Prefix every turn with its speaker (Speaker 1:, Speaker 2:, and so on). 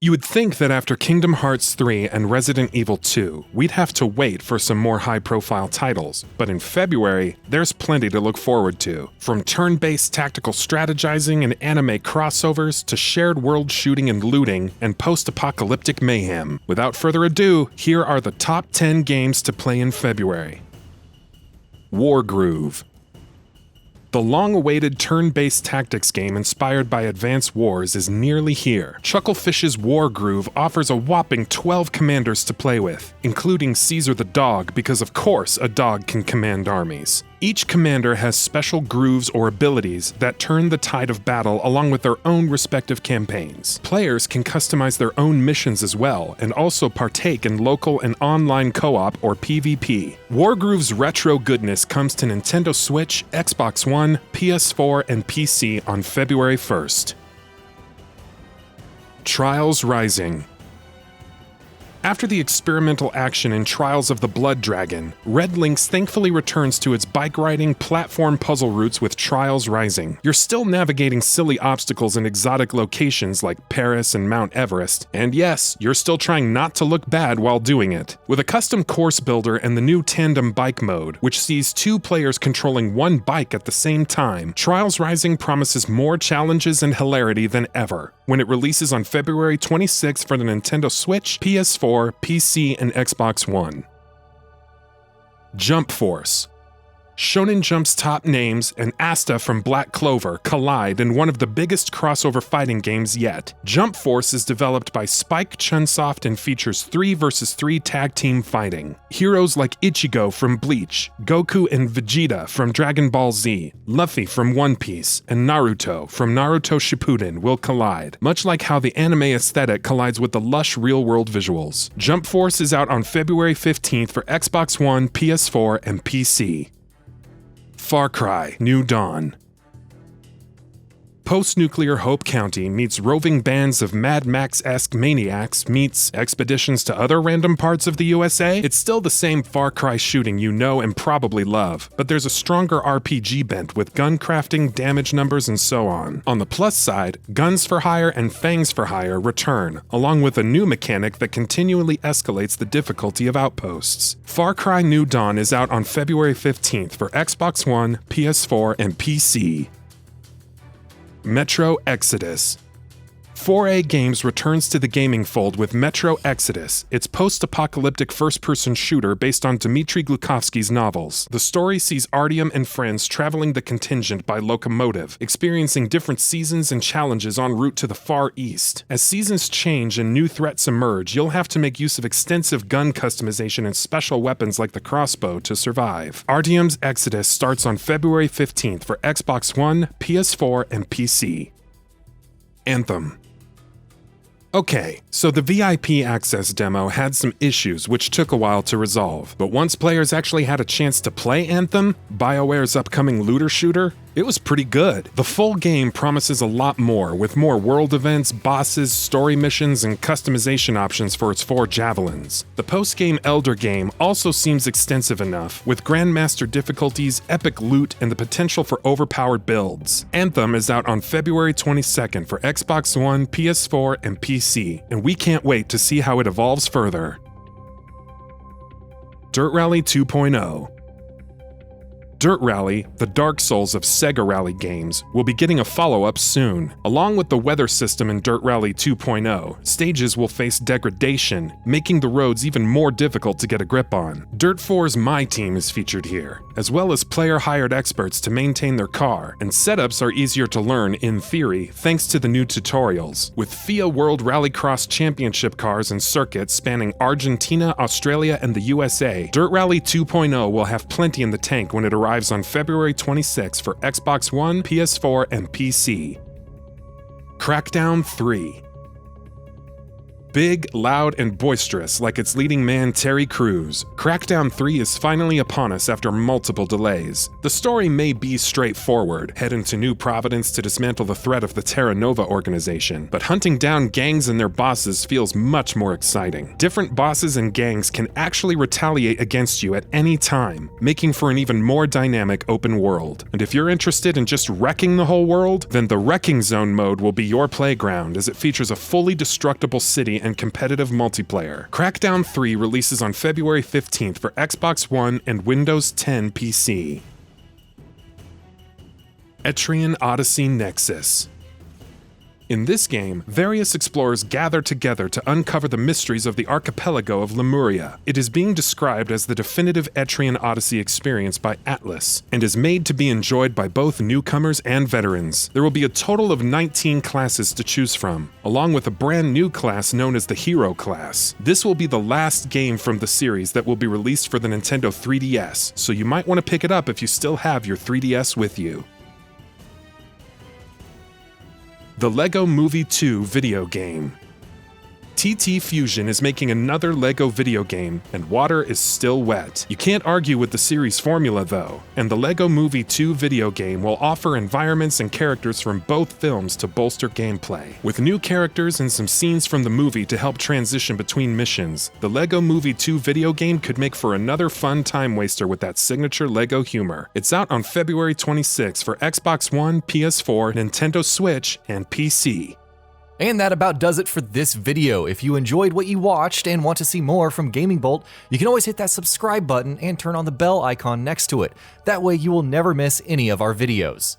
Speaker 1: You would think that after Kingdom Hearts 3 and Resident Evil 2, we'd have to wait for some more high-profile titles, but in February, there's plenty to look forward to. From turn-based tactical strategizing and anime crossovers to shared world shooting and looting and post-apocalyptic mayhem. Without further ado, here are the top 10 games to play in February. Wargroove. The long-awaited turn-based tactics game inspired by Advance Wars is nearly here. Chucklefish's Wargroove offers a whopping 12 commanders to play with, including Caesar the dog, because of course a dog can command armies. Each commander has special grooves or abilities that turn the tide of battle along with their own respective campaigns. Players can customize their own missions as well, and also partake in local and online co-op or PvP. Wargroove's retro goodness comes to Nintendo Switch, Xbox One, PS4, and PC on February 1st. Trials Rising. After the experimental action in Trials of the Blood Dragon, Red Lynx thankfully returns to its bike-riding platform puzzle routes with Trials Rising. You're still navigating silly obstacles in exotic locations like Paris and Mount Everest, and yes, you're still trying not to look bad while doing it. With a custom course builder and the new tandem bike mode, which sees two players controlling one bike at the same time, Trials Rising promises more challenges and hilarity than ever when it releases on February 26th for the Nintendo Switch, PS4, PC, and Xbox One. Jump Force. Shonen Jump's top names and Asta from Black Clover collide in one of the biggest crossover fighting games yet. Jump Force is developed by Spike Chunsoft and features 3 vs 3 tag team fighting. Heroes like Ichigo from Bleach, Goku and Vegeta from Dragon Ball Z, Luffy from One Piece, and Naruto from Naruto Shippuden will collide, much like how the anime aesthetic collides with the lush real-world visuals. Jump Force is out on February 15th for Xbox One, PS4, and PC. Far Cry: New Dawn. Post-nuclear Hope County meets roving bands of Mad Max-esque maniacs meets expeditions to other random parts of the USA. It's still the same Far Cry shooting you know and probably love, but there's a stronger RPG bent with gun crafting, damage numbers, and so on. On the plus side, Guns for Hire and Fangs for Hire return, along with a new mechanic that continually escalates the difficulty of outposts. Far Cry: New Dawn is out on February 15th for Xbox One, PS4, and PC. Metro Exodus. 4A Games returns to the gaming fold with Metro Exodus, its post-apocalyptic first-person shooter based on Dmitry Glukovsky's novels. The story sees Artyom and friends traveling the contingent by locomotive, experiencing different seasons and challenges en route to the Far East. As seasons change and new threats emerge, you'll have to make use of extensive gun customization and special weapons like the crossbow to survive. Artyom's Exodus starts on February 15th for Xbox One, PS4, and PC. Anthem. Okay, so the VIP access demo had some issues which took a while to resolve, but once players actually had a chance to play Anthem, BioWare's upcoming looter shooter, it was pretty good. The full game promises a lot more, with more world events, bosses, story missions, and customization options for its 4 javelins. The post-game Elder game also seems extensive enough, with Grandmaster difficulties, epic loot, and the potential for overpowered builds. Anthem is out on February 22nd for Xbox One, PS4, and PC, and we can't wait to see how it evolves further. Dirt Rally 2.0. Dirt Rally, the Dark Souls of Sega Rally games, will be getting a follow-up soon. Along with the weather system in Dirt Rally 2.0, stages will face degradation, making the roads even more difficult to get a grip on. Dirt 4's My Team is featured here, as well as player-hired experts to maintain their car, and setups are easier to learn, in theory, thanks to the new tutorials. With FIA World Rallycross Championship cars and circuits spanning Argentina, Australia, and the USA, Dirt Rally 2.0 will have plenty in the tank when it arrives on February 26 for Xbox One, PS4, and PC. Crackdown 3. Big, loud, and boisterous like its leading man Terry Crews, Crackdown 3 is finally upon us after multiple delays. The story may be straightforward, head into New Providence to dismantle the threat of the Terra Nova organization, but hunting down gangs and their bosses feels much more exciting. Different bosses and gangs can actually retaliate against you at any time, making for an even more dynamic open world. And if you're interested in just wrecking the whole world, then the Wrecking Zone mode will be your playground, as it features a fully destructible city and competitive multiplayer. Crackdown 3 releases on February 15th for Xbox One and Windows 10 PC. Etrian Odyssey Nexus. In this game, various explorers gather together to uncover the mysteries of the archipelago of Lemuria. It is being described as the definitive Etrian Odyssey experience by Atlas, and is made to be enjoyed by both newcomers and veterans. There will be a total of 19 classes to choose from, along with a brand new class known as the Hero class. This will be the last game from the series that will be released for the Nintendo 3DS, so you might want to pick it up if you still have your 3DS with you. The LEGO Movie 2 video game. TT Fusion is making another LEGO video game, and water is still wet. You can't argue with the series formula though, and the LEGO Movie 2 video game will offer environments and characters from both films to bolster gameplay. With new characters and some scenes from the movie to help transition between missions, the LEGO Movie 2 video game could make for another fun time waster with that signature LEGO humor. It's out on February 26 for Xbox One, PS4, Nintendo Switch, and PC.
Speaker 2: And that about does it for this video. If you enjoyed what you watched and want to see more from GamingBolt, you can always hit that subscribe button and turn on the bell icon next to it. That way you will never miss any of our videos.